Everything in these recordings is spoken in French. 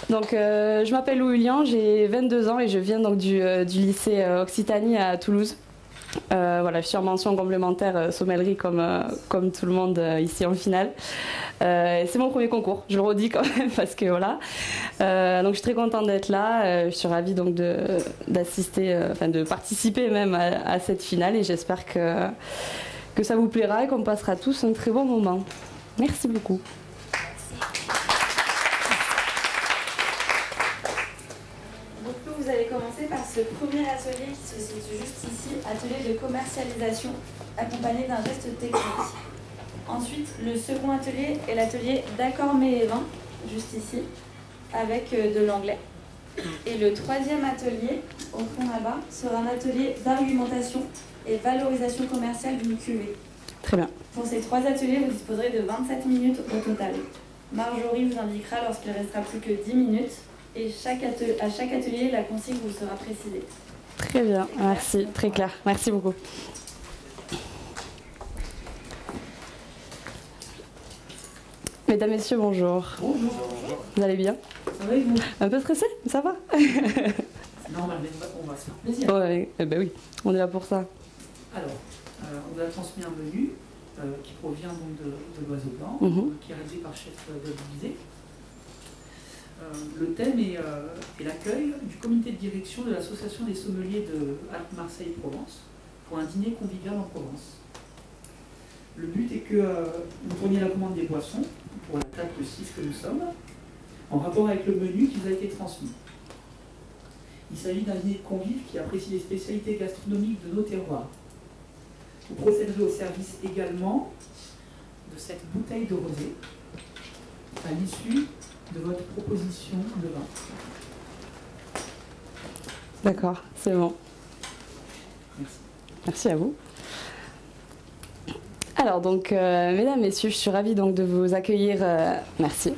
Donc, je m'appelle Lou Hullian, j'ai 22 ans et je viens donc du lycée Occitanie à Toulouse. Voilà, je suis en mention complémentaire sommellerie comme tout le monde ici en finale. C'est mon premier concours, je le redis quand même parce que voilà. Donc je suis très contente d'être là. Je suis ravie donc d'assister, enfin de participer même à cette finale et j'espère que ça vous plaira et qu'on passera tous un très bon moment. Merci beaucoup. Vous allez commencer par ce premier atelier qui se situe juste ici, atelier de commercialisation, accompagné d'un geste technique. Ensuite, le second atelier est l'atelier d'accord mets et vin, juste ici, avec de l'anglais. Et le troisième atelier, au fond là-bas, sera un atelier d'argumentation et valorisation commerciale d'une cuvée. Très bien. Pour ces trois ateliers, vous disposerez de 27 minutes au total. Marjorie vous indiquera lorsqu'il ne restera plus que 10 minutes. Et à chaque atelier, la consigne vous sera précisée. Très bien, merci, très clair. Merci beaucoup. Mesdames, Messieurs, bonjour. Bonjour. Vous allez bien? Ça va et vous? Un peu stressé, ça va? C'est normal, mais on va se faire plaisir. Ouais, ben oui, on est là pour ça. Alors, on vous a transmis un menu qui provient donc de l'Oiseau Blanc, qui est réalisé par chef de l'Élysée. Le thème est l'accueil du comité de direction de l'association des sommeliers de Alpes-Marseille-Provence pour un dîner convivial en Provence. Le but est que vous preniez la commande des boissons pour la table de 6 que nous sommes, en rapport avec le menu qui vous a été transmis. Il s'agit d'un dîner de convives qui apprécie les spécialités gastronomiques de nos terroirs. Vous procéderez au service également de cette bouteille de rosé à l'issue de votre proposition de vin. D'accord, c'est bon. Merci. Merci à vous. Alors donc, mesdames, messieurs, je suis ravie donc de vous accueillir. Merci.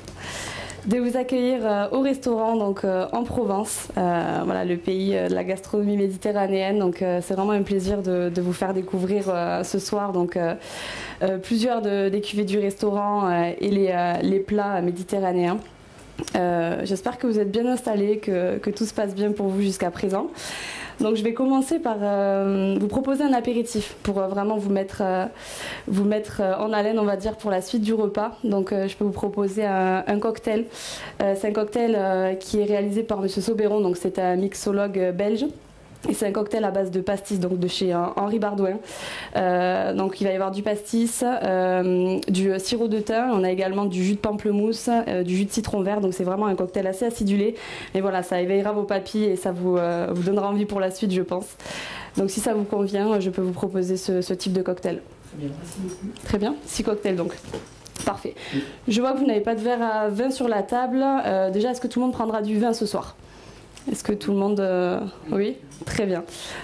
De vous accueillir au restaurant donc en Provence, voilà le pays de la gastronomie méditerranéenne. Donc c'est vraiment un plaisir de vous faire découvrir ce soir donc plusieurs des cuvées du restaurant et les plats méditerranéens. J'espère que vous êtes bien installés, que tout se passe bien pour vous jusqu'à présent. Donc je vais commencer par vous proposer un apéritif pour vraiment vous mettre en haleine, on va dire, pour la suite du repas. Donc je peux vous proposer un cocktail. C'est un cocktail qui est réalisé par Monsieur Soberon, donc c'est un mixologue belge. Et c'est un cocktail à base de pastis, donc de chez Henri Bardouin. Donc il va y avoir du pastis, du sirop de thym, on a également du jus de pamplemousse, du jus de citron vert, donc c'est vraiment un cocktail assez acidulé. Mais voilà, ça éveillera vos papilles et ça vous donnera envie pour la suite, je pense. Donc si ça vous convient, je peux vous proposer ce type de cocktail. Très bien, merci beaucoup. Très bien, 6 cocktails donc. Parfait. Je vois que vous n'avez pas de verre à vin sur la table. Déjà, est-ce que tout le monde prendra du vin ce soir ? Est-ce que tout le monde... Oui, très bien.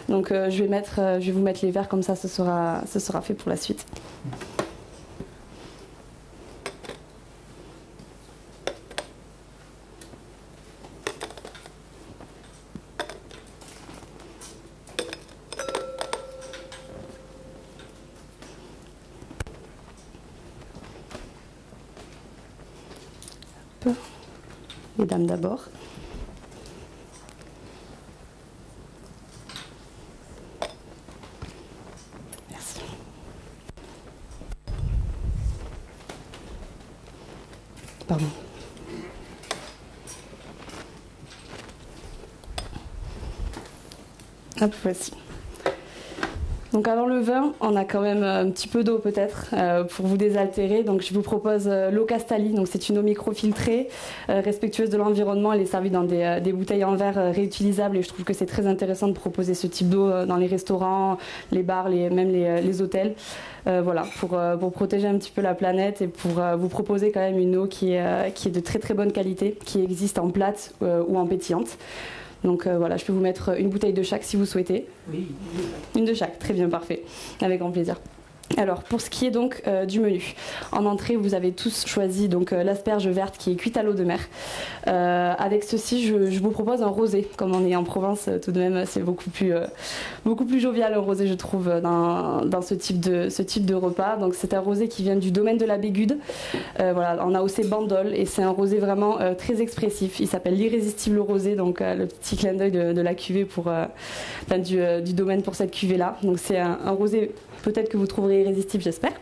Donc je vais vous mettre les verres comme ça, ce sera fait pour la suite. Mesdames d'abord. Merci. Pardon. Hop, voici. Donc avant le vin, on a quand même un petit peu d'eau peut-être pour vous désaltérer. Donc je vous propose l'eau Castali. Donc c'est une eau microfiltrée, respectueuse de l'environnement. Elle est servie dans des bouteilles en verre réutilisables et je trouve que c'est très intéressant de proposer ce type d'eau dans les restaurants, les bars, même les hôtels. Voilà, pour protéger un petit peu la planète et pour vous proposer quand même une eau qui est de très très bonne qualité, qui existe en plate ou en pétillante. Donc voilà, je peux vous mettre une bouteille de chaque si vous souhaitez. Oui, une de chaque, très bien, parfait, avec grand plaisir. Alors, pour ce qui est donc du menu, en entrée, vous avez tous choisi donc l'asperge verte qui est cuite à l'eau de mer. Avec ceci, je vous propose un rosé. Comme on est en Provence, tout de même, c'est beaucoup plus jovial un rosé, je trouve, dans ce type de repas. Donc, c'est un rosé qui vient du domaine de la Bégude, voilà, en AOC Bandol, et c'est un rosé vraiment très expressif. Il s'appelle l'Irrésistible Rosé, donc le petit clin d'œil de la cuvée du domaine pour cette cuvée-là. Donc, c'est un rosé peut-être que vous trouverez irrésistible, j'espère,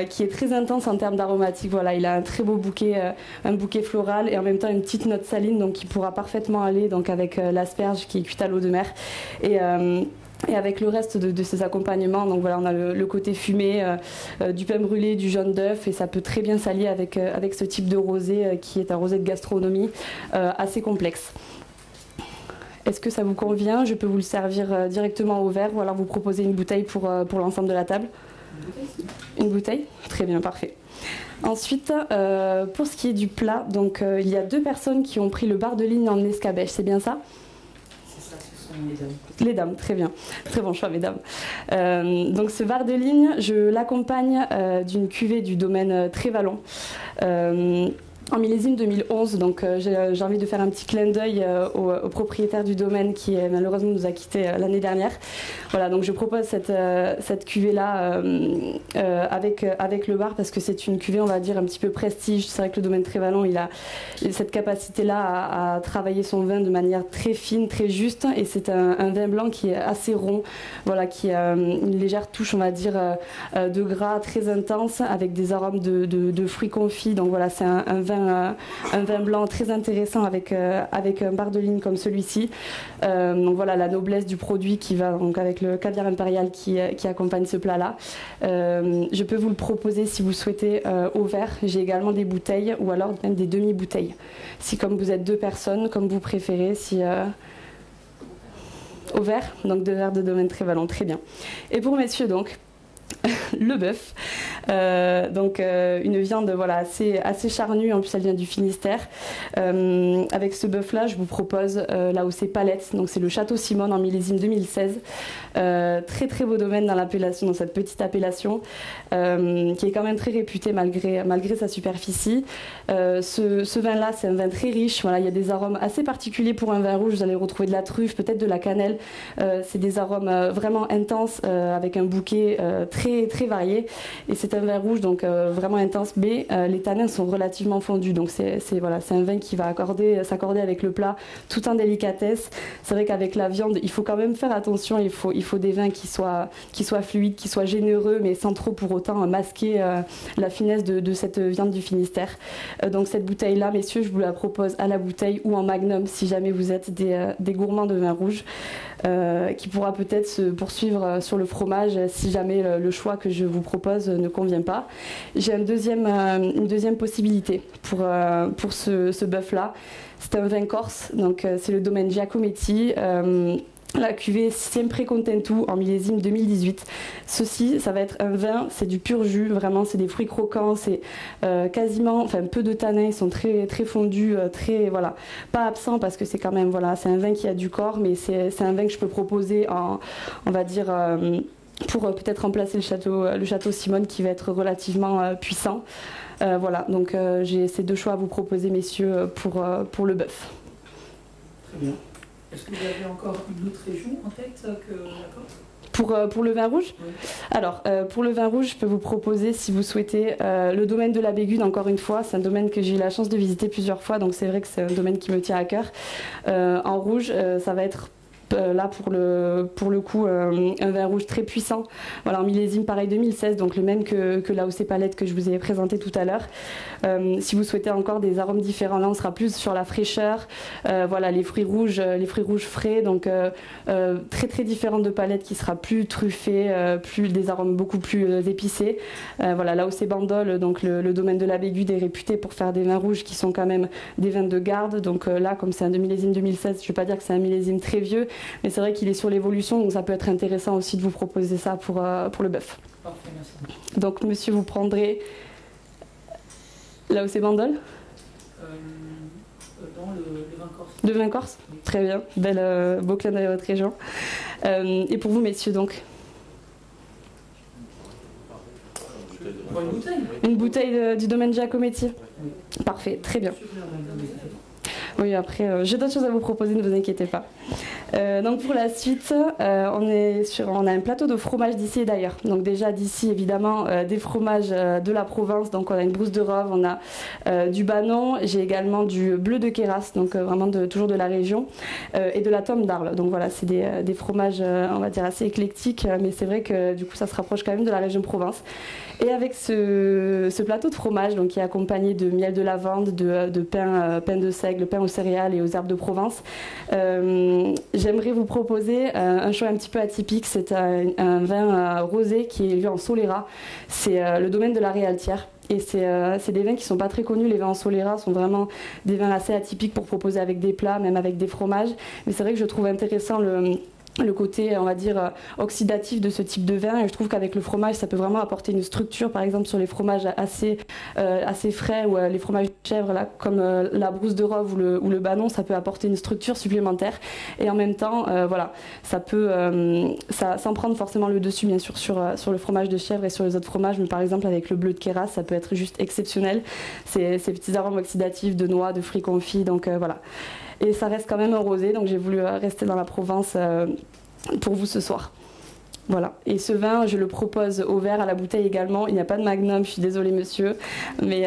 qui est très intense en termes d'aromatiques. Voilà, il a un très beau bouquet, un bouquet floral et en même temps une petite note saline, donc qui pourra parfaitement aller donc avec l'asperge qui est cuite à l'eau de mer et avec le reste de ces accompagnements. Donc voilà, on a le côté fumé, du pain brûlé, du jaune d'œuf, et ça peut très bien s'allier avec ce type de rosé qui est un rosé de gastronomie assez complexe. Est-ce que ça vous convient? Je peux vous le servir directement au verre ou alors vous proposer une bouteille pour l'ensemble de la table. Une bouteille? Très bien, parfait. Ensuite, pour ce qui est du plat, donc il y a 2 personnes qui ont pris le bar de ligne en escabeche, c'est bien ça? C'est ça, ce sont les dames. Les dames, très bien. Très bon choix, mesdames. Donc ce bar de ligne, je l'accompagne d'une cuvée du domaine Trévalon. En millésime 2011, donc j'ai envie de faire un petit clin d'œil au propriétaire du domaine qui malheureusement nous a quittés l'année dernière. Voilà, donc je propose cette cuvée-là avec le bar parce que c'est une cuvée, on va dire, un petit peu prestige. C'est vrai que le domaine Trévalon, il a cette capacité-là à travailler son vin de manière très fine, très juste, et c'est un vin blanc qui est assez rond, voilà, qui a une légère touche, on va dire, de gras très intense avec des arômes de fruits confits. Donc voilà, c'est un vin blanc très intéressant avec un bar de ligne comme celui-ci. Donc voilà, la noblesse du produit qui va donc avec le caviar impérial qui accompagne ce plat-là. Je peux vous le proposer si vous souhaitez au verre. J'ai également des bouteilles ou alors même des demi-bouteilles. Si comme vous êtes 2 personnes, comme vous préférez, au verre, donc 2 verres de domaine Trévalon, très bien. Et pour messieurs donc, le bœuf, donc une viande voilà, assez charnue, en plus elle vient du Finistère. Avec ce bœuf là je vous propose l'AOC Palette, donc c'est le Château Simone en millésime 2016, très très beau domaine dans l'appellation, dans cette petite appellation qui est quand même très réputé malgré sa superficie. Ce vin là c'est un vin très riche, voilà, il y a des arômes assez particuliers pour un vin rouge, vous allez retrouver de la truffe, peut-être de la cannelle, c'est des arômes vraiment intenses avec un bouquet très, très varié, et c'est un vin rouge donc vraiment intense, mais les tanins sont relativement fondus, donc c'est un vin qui va s'accorder avec le plat tout en délicatesse. C'est vrai qu'avec la viande il faut quand même faire attention, il faut des vins qui soient fluides, qui soient généreux, mais sans trop pour autant masquer la finesse de cette viande du Finistère. Donc cette bouteille là, messieurs, je vous la propose à la bouteille ou en magnum si jamais vous êtes des gourmands de vin rouge, qui pourra peut-être se poursuivre sur le fromage si jamais le choix que je vous propose ne convient pas. J'ai une deuxième possibilité pour ce bœuf-là. C'est un vin corse, donc c'est le domaine Giacometti. La cuvée Sempre Contentu en millésime 2018. Ceci, ça va être un vin, c'est du pur jus, vraiment, c'est des fruits croquants, c'est quasiment, enfin peu de tanins, ils sont très très fondus, très voilà, pas absents parce que c'est quand même voilà, c'est un vin qui a du corps, mais c'est un vin que je peux proposer on va dire pour peut-être remplacer le château Simone qui va être relativement puissant. Voilà, donc j'ai ces 2 choix à vous proposer, messieurs, pour le bœuf. Très bien. Est-ce que vous avez encore une autre région en tête que la Corse? Pour le vin rouge? Oui. Alors, pour le vin rouge, je peux vous proposer, si vous souhaitez, le domaine de la Bégude, encore une fois. C'est un domaine que j'ai eu la chance de visiter plusieurs fois, donc c'est vrai que c'est un domaine qui me tient à cœur. En rouge, ça va être là pour le coup un vin rouge très puissant, voilà, en millésime pareil 2016, donc le même que l'AOC Palette que je vous ai présenté tout à l'heure. Si vous souhaitez encore des arômes différents, là on sera plus sur la fraîcheur, voilà, les fruits rouges frais, donc très très différentes de Palette qui sera plus truffée, plus des arômes beaucoup plus épicés. Voilà, l'AOC Bandol, donc le domaine de la Bégude est réputé pour faire des vins rouges qui sont quand même des vins de garde, donc là comme c'est un millésime 2016, je ne vais pas dire que c'est un millésime très vieux, mais c'est vrai qu'il est sur l'évolution, donc ça peut être intéressant aussi de vous proposer ça pour le bœuf. Parfait, merci. Donc monsieur, vous prendrez l'AOC Bandol Dans le vin corse. Le vin corse, oui. Très bien, beau clin d'œil à votre région. Et pour vous, messieurs, donc Pour une bouteille. Une bouteille du domaine Giacometti. Oui. Parfait, très bien. Super. Oui, après, j'ai d'autres choses à vous proposer, ne vous inquiétez pas. Donc pour la suite, on a un plateau de fromage d'ici et d'ailleurs. Donc déjà d'ici, évidemment, des fromages de la Provence. Donc on a une brousse de Rove, on a du Banon. J'ai également du bleu de Queyras, donc vraiment toujours de la région, et de la Tome d'Arles. Donc voilà, c'est des fromages, on va dire, assez éclectiques, mais c'est vrai que du coup, ça se rapproche quand même de la région Provence. Et avec ce plateau de fromage, donc qui est accompagné de miel de lavande, de pain de seigle, pain aux céréales et aux herbes de Provence, j'aimerais vous proposer un choix un petit peu atypique. C'est un vin rosé qui est élevé en Solera. C'est le domaine de la Réaltière. Et c'est des vins qui ne sont pas très connus. Les vins en Solera sont vraiment des vins assez atypiques pour proposer avec des plats, même avec des fromages. Mais c'est vrai que je trouve intéressant le côté, on va dire, oxydatif de ce type de vin, et je trouve qu'avec le fromage ça peut vraiment apporter une structure, par exemple sur les fromages assez frais, ou les fromages de chèvre là, comme la brousse de Rove ou le Banon, ça peut apporter une structure supplémentaire, et en même temps voilà, ça peut sans prendre forcément le dessus bien sûr sur le fromage de chèvre et sur les autres fromages, mais par exemple avec le bleu de Queyras ça peut être juste exceptionnel, ces petits arômes oxydatifs de noix, de fruits confits, donc voilà. Et ça reste quand même un rosé, donc j'ai voulu rester dans la Provence pour vous ce soir. Voilà. Et ce vin, je le propose au verre, à la bouteille également. Il n'y a pas de magnum, je suis désolée monsieur. Mais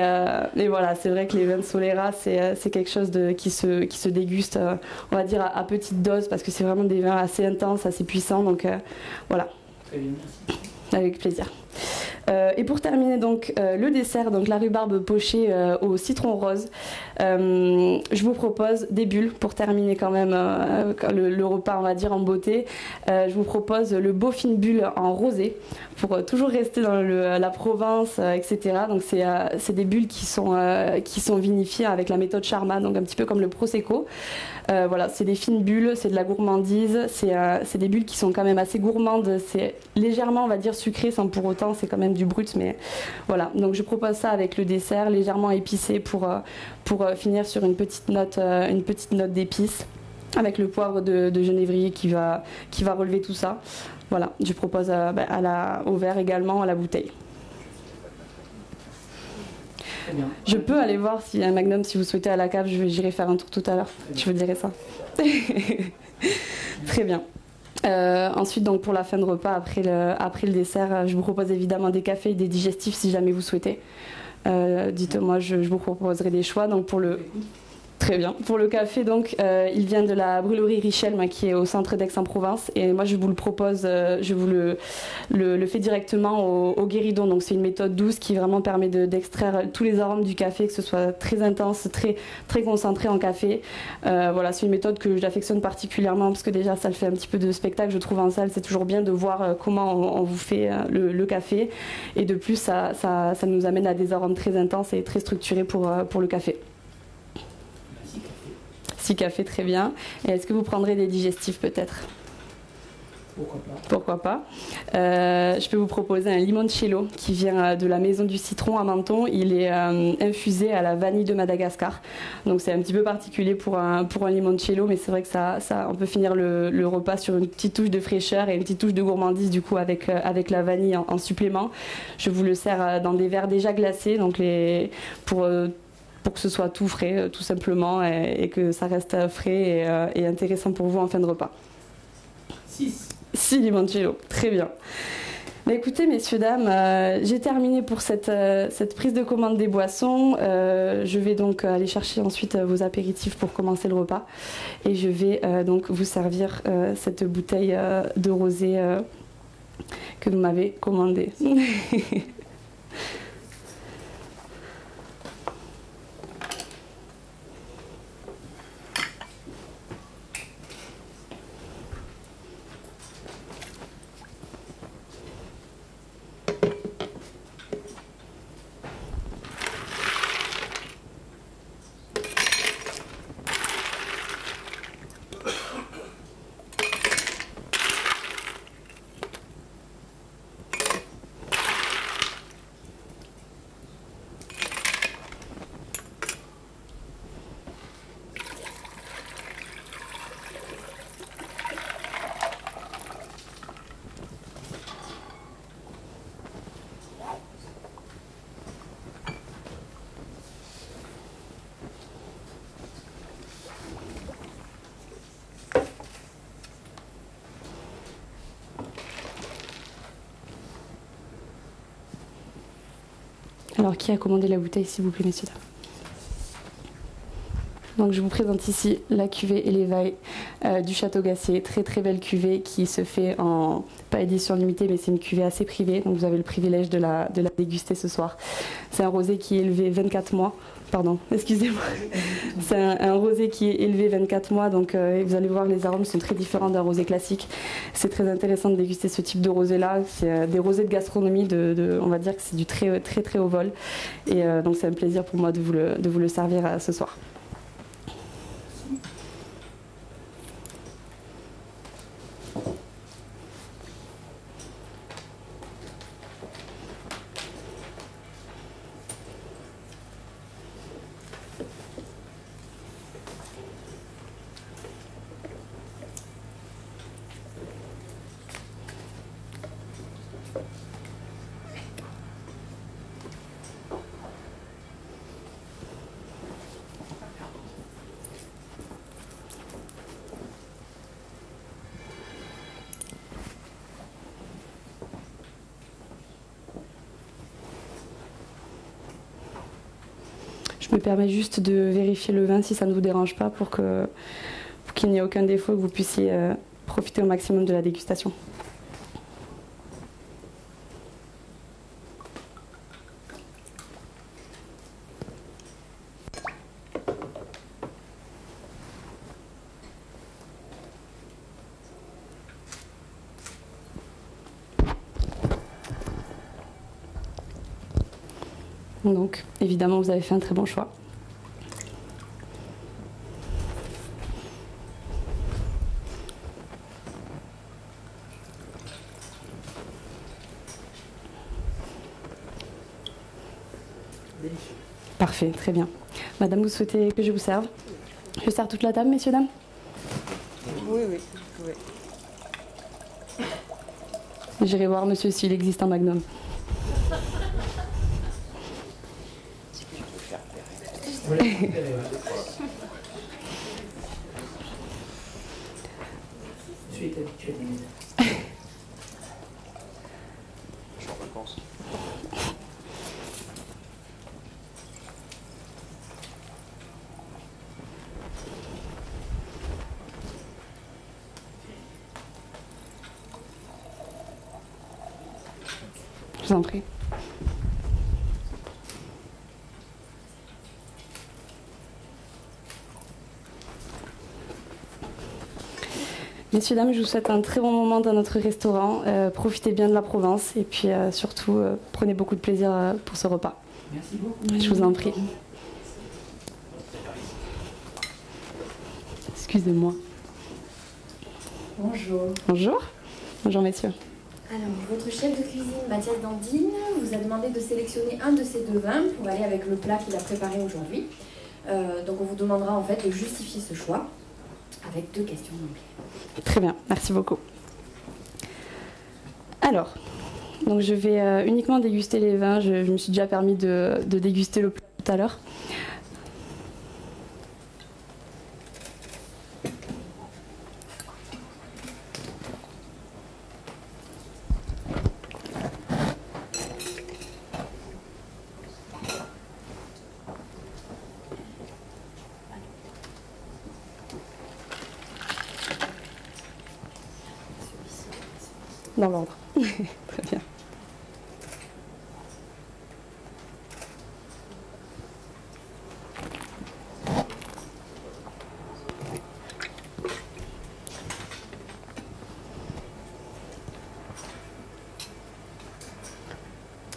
voilà, c'est vrai que les vins de Solera, c'est quelque chose qui se déguste, on va dire, à petite dose, parce que c'est vraiment des vins assez intenses, assez puissants. Donc voilà. Très bien, merci. Avec plaisir. Et pour terminer donc le dessert, donc la rhubarbe pochée au citron rose, je vous propose des bulles pour terminer quand même le repas, on va dire, en beauté. Je vous propose le Beaufin bulle en rosé pour toujours rester dans la Provence, etc. Donc c'est des bulles qui sont vinifiées avec la méthode Charmat, donc un petit peu comme le Prosecco. Voilà, c'est des fines bulles, c'est de la gourmandise, c'est des bulles qui sont quand même assez gourmandes, c'est légèrement, on va dire, sucré sans pour autant, c'est quand même du brut, mais voilà. Donc je propose ça avec le dessert, légèrement épicé pour finir sur une petite note d'épices, avec le poivre de genévrier qui va relever tout ça. Voilà, je propose au verre également, à la bouteille. Je peux aller voir s'il y a un magnum si vous souhaitez à la cave, j'irai faire un tour tout à l'heure, je vous dirai ça. Très bien. Ensuite, donc pour la fin de repas, après le dessert, je vous propose évidemment des cafés et des digestifs si jamais vous souhaitez. Dites-moi, je vous proposerai des choix. Donc Très bien. Pour le café, donc, il vient de la brûlerie Richel, qui est au centre d'Aix-en-Provence. Et moi, je vous le propose, je vous le fais directement au guéridon. Donc, c'est une méthode douce qui vraiment permet d'extraire tous les arômes du café, que ce soit très intense, très, très concentré en café. Voilà, c'est une méthode que j'affectionne particulièrement parce que déjà, ça le fait un petit peu de spectacle, je trouve, en salle. C'est toujours bien de voir comment on vous fait le café. Et de plus, ça nous amène à des arômes très intenses et très structurés pour le café. 6 cafés, très bien. Et est-ce que vous prendrez des digestifs peut-être? Pourquoi pas. Je peux vous proposer un limoncello qui vient de la maison du citron à Menton. Il est infusé à la vanille de Madagascar. Donc c'est un petit peu particulier pour un limoncello, mais c'est vrai que on peut finir le repas sur une petite touche de fraîcheur et une petite touche de gourmandise du coup avec la vanille en supplément. Je vous le sers dans des verres déjà glacés, donc pour que ce soit tout frais, tout simplement, et que ça reste frais et intéressant pour vous en fin de repas. 6 limoncello, très bien. Mais écoutez, messieurs, dames, j'ai terminé pour cette prise de commande des boissons. Je vais donc aller chercher ensuite vos apéritifs pour commencer le repas. Et je vais donc vous servir cette bouteille de rosé que vous m'avez commandée. Alors, qui a commandé la bouteille, s'il vous plaît, messieurs, dames? Donc, je vous présente ici la cuvée Élevaille du Château Gassier. Très très belle cuvée qui se fait en, pas édition limitée, mais c'est une cuvée assez privée. Donc, vous avez le privilège de la déguster ce soir. C'est un rosé qui est élevé 24 mois. Pardon, excusez-moi. C'est un rosé qui est élevé 24 mois. Donc, vous allez voir, les arômes sont très différents d'un rosé classique. C'est très intéressant de déguster ce type de rosé-là. C'est des rosés de gastronomie. On va dire que c'est du très très très haut vol. Et donc, c'est un plaisir pour moi de vous le servir ce soir. Je me permets juste de vérifier le vin si ça ne vous dérange pas pour qu'il n'y ait aucun défaut et que vous puissiez profiter au maximum de la dégustation. Donc, évidemment, vous avez fait un très bon choix. Parfait, très bien. Madame, vous souhaitez que je vous serve? Je sers toute la table, messieurs, dames? Oui, oui, oui. J'irai voir monsieur s'il existe un magnum. Je suis habitué à des... Je suis en vacances. Je vous en prie. Messieurs, dames, je vous souhaite un très bon moment dans notre restaurant. Profitez bien de la Provence et puis surtout, prenez beaucoup de plaisir pour ce repas. Merci beaucoup. Je vous en prie. Excusez-moi. Bonjour. Bonjour. Bonjour, messieurs. Alors, votre chef de cuisine, Mathias Dandine, vous a demandé de sélectionner un de ces deux vins pour aller avec le plat qu'il a préparé aujourd'hui. Donc, on vous demandera en fait de justifier ce choix avec 2 questions d'anglais. Très bien, merci beaucoup. Alors, donc je vais uniquement déguster les vins. Je me suis déjà permis de déguster le plat tout à l'heure. Dans l'ordre. Très bien.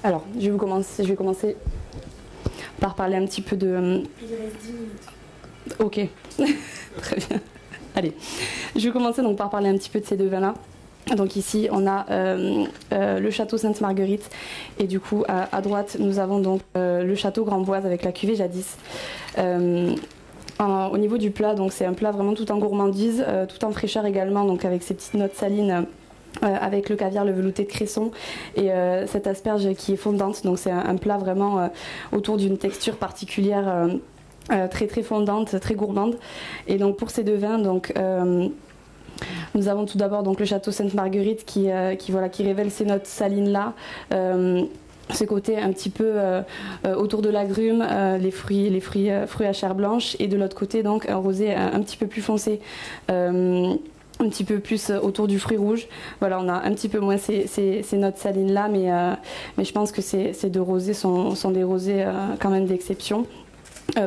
Alors, je vais commencer par parler un petit peu de... Il reste 10 minutes. Ok, très bien. Allez, je vais commencer donc par parler un petit peu de ces deux vins-là. Donc ici, on a le château Sainte-Marguerite et du coup, à droite, nous avons donc le château Grandboise avec la cuvée Jadis. Au niveau du plat, donc c'est un plat vraiment tout en gourmandise, tout en fraîcheur également, donc avec ces petites notes salines. Avec le caviar, le velouté de Cresson et cette asperge qui est fondante. Donc c'est un plat vraiment autour d'une texture particulière très très fondante, très gourmande. Et donc pour ces deux vins, donc, nous avons tout d'abord donc le château Sainte-Marguerite qui révèle ces notes salines là. ce côté un petit peu autour de l'agrume, les fruits à chair blanche, et de l'autre côté donc un rosé un petit peu plus foncé, un petit peu plus autour du fruit rouge. Voilà, on a un petit peu moins ces notes salines là, mais je pense que ces deux rosés sont des rosés quand même d'exception.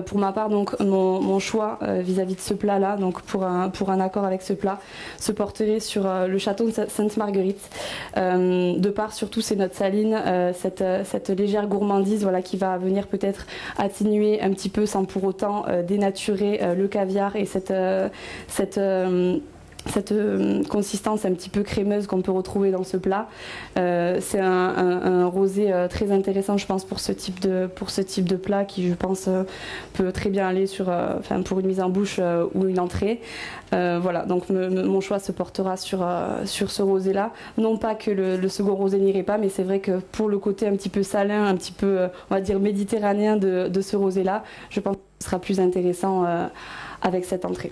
Pour ma part, donc, mon choix vis-à-vis de ce plat-là, donc pour un accord avec ce plat, se porterait sur le château de Sainte-Marguerite, de par surtout ces notes salines, cette légère gourmandise, voilà, qui va venir peut-être atténuer un petit peu sans pour autant dénaturer le caviar et cette consistance un petit peu crémeuse qu'on peut retrouver dans ce plat. C'est un rosé très intéressant, je pense, pour ce type de plat qui, je pense, peut très bien aller pour une mise en bouche ou une entrée. Voilà, donc mon choix se portera sur ce rosé-là. Non pas que le second rosé n'irait pas, mais c'est vrai que pour le côté un petit peu salin, un petit peu, on va dire, méditerranéen de ce rosé-là, je pense que ce sera plus intéressant avec cette entrée.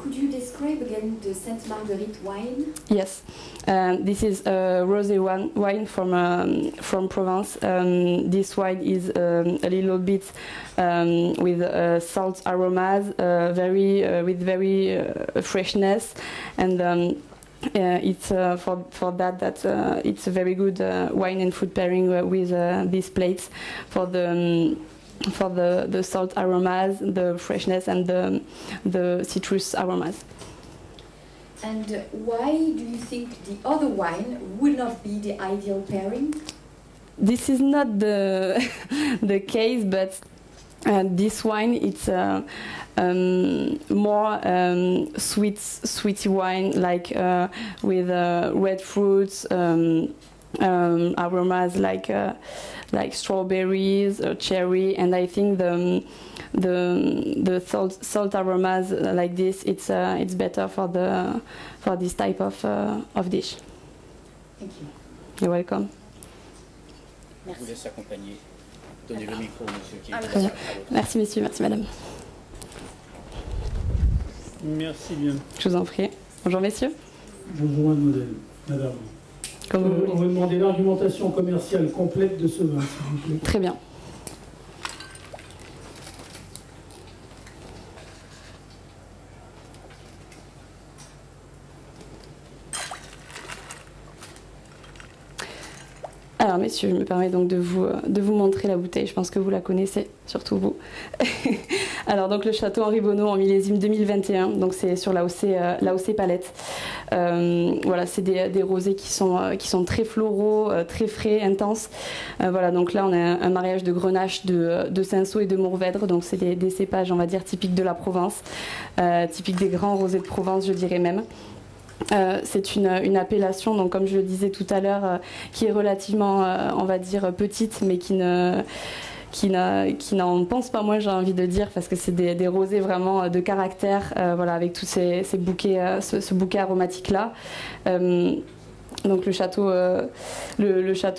Could you describe again the Sainte Marguerite wine? Yes, this is a rosé wine from Provence. This wine is a little bit with salt aromas, with very freshness, and it's for that it's a very good wine and food pairing with these plates for the salt aromas, the freshness, and the citrus aromas. And why do you think the other wine would not be the ideal pairing? This is not the the case, but this wine, it's more sweety wine, like with red fruits, aromas like strawberries or cherry, and I think the salt aromas like this, it's better for this type of dish. Thank you. You're welcome. Je vous laisse accompagner. Donnez le micro au monsieur qui est Très bien. Merci messieurs, merci madame. Merci bien. Je vous en prie. Bonjour messieurs. Bonjour mademoiselle, madame. Comme vous voulez. On va demander l'argumentation commerciale complète de ce vin, s'il vous plaît. Très bien. Alors messieurs, je me permets donc de vous montrer la bouteille, je pense que vous la connaissez, surtout vous. Alors donc le château Henri Bonneau en millésime 2021, donc c'est sur l'AOC Palette. Voilà, c'est des rosés qui sont très floraux, très frais, intenses. Voilà, donc là on a un mariage de Grenache, de Cinsault et de Mourvèdre, donc c'est des cépages, on va dire, typiques de la Provence, typiques des grands rosés de Provence, je dirais même. C'est une appellation, donc comme je le disais tout à l'heure, qui est relativement, on va dire, petite, mais qui n'en pense pas moins, j'ai envie de dire, parce que c'est des rosés vraiment de caractère, voilà, avec tous ces bouquets, ce bouquet aromatique là. Donc le château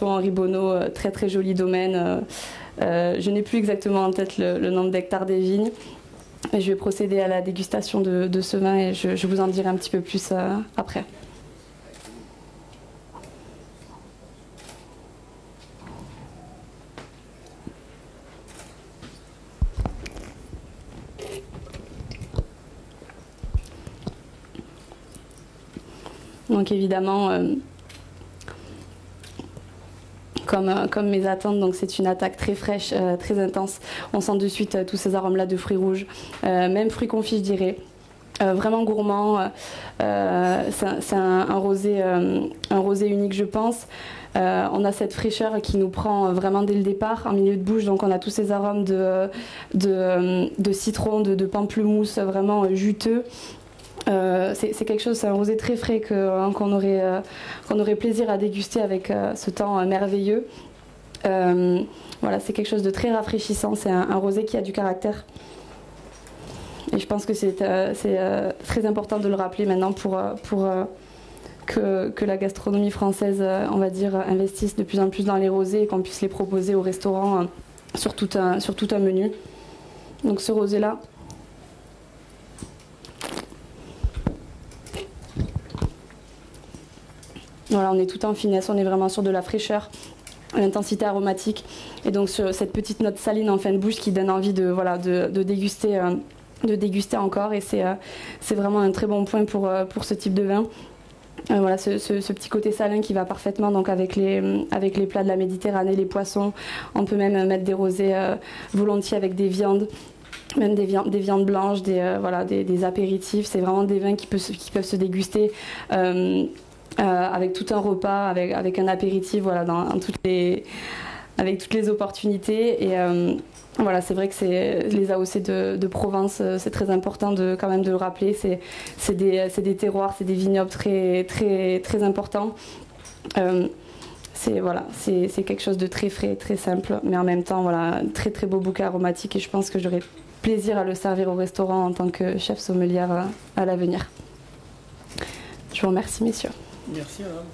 Henri Bonneau, très très joli domaine. Je n'ai plus exactement en tête le nombre d'hectares des vignes. Je vais procéder à la dégustation de ce vin et je vous en dirai un petit peu plus après. Donc évidemment, comme mes attentes, donc c'est une attaque très fraîche, très intense. On sent de suite tous ces arômes-là de fruits rouges, même fruits confits, je dirais. Vraiment gourmand. C'est un rosé unique, je pense. On a cette fraîcheur qui nous prend vraiment dès le départ, en milieu de bouche. Donc on a tous ces arômes de citron, de pamplemousse, vraiment juteux. C'est quelque chose, c'est un rosé très frais qu'on aurait plaisir à déguster avec ce temps merveilleux. Voilà, c'est quelque chose de très rafraîchissant, c'est un rosé qui a du caractère. Et je pense que c'est très important de le rappeler maintenant pour que la gastronomie française, on va dire, investisse de plus en plus dans les rosés et qu'on puisse les proposer au restaurant sur tout un menu. Donc ce rosé-là, Voilà, on est tout en finesse, on est vraiment sur de la fraîcheur, l'intensité aromatique, et donc sur cette petite note saline en fin de bouche qui donne envie de déguster encore, et c'est vraiment un très bon point pour ce type de vin. Voilà, ce petit côté salin qui va parfaitement donc avec les plats de la Méditerranée, les poissons. On peut même mettre des rosés volontiers avec des viandes, même des viandes blanches, des apéritifs. C'est vraiment des vins qui peuvent se déguster avec tout un repas, avec un apéritif, voilà, avec toutes les opportunités. Et voilà, c'est vrai que les AOC de Provence, c'est très important quand même de le rappeler. C'est des terroirs, c'est des vignobles très, très, très importants. C'est quelque chose de très frais, très simple, mais en même temps, voilà, très très beau bouquet aromatique, et je pense que j'aurai plaisir à le servir au restaurant en tant que chef sommelière à l'avenir. Je vous remercie, messieurs. Merci, madame.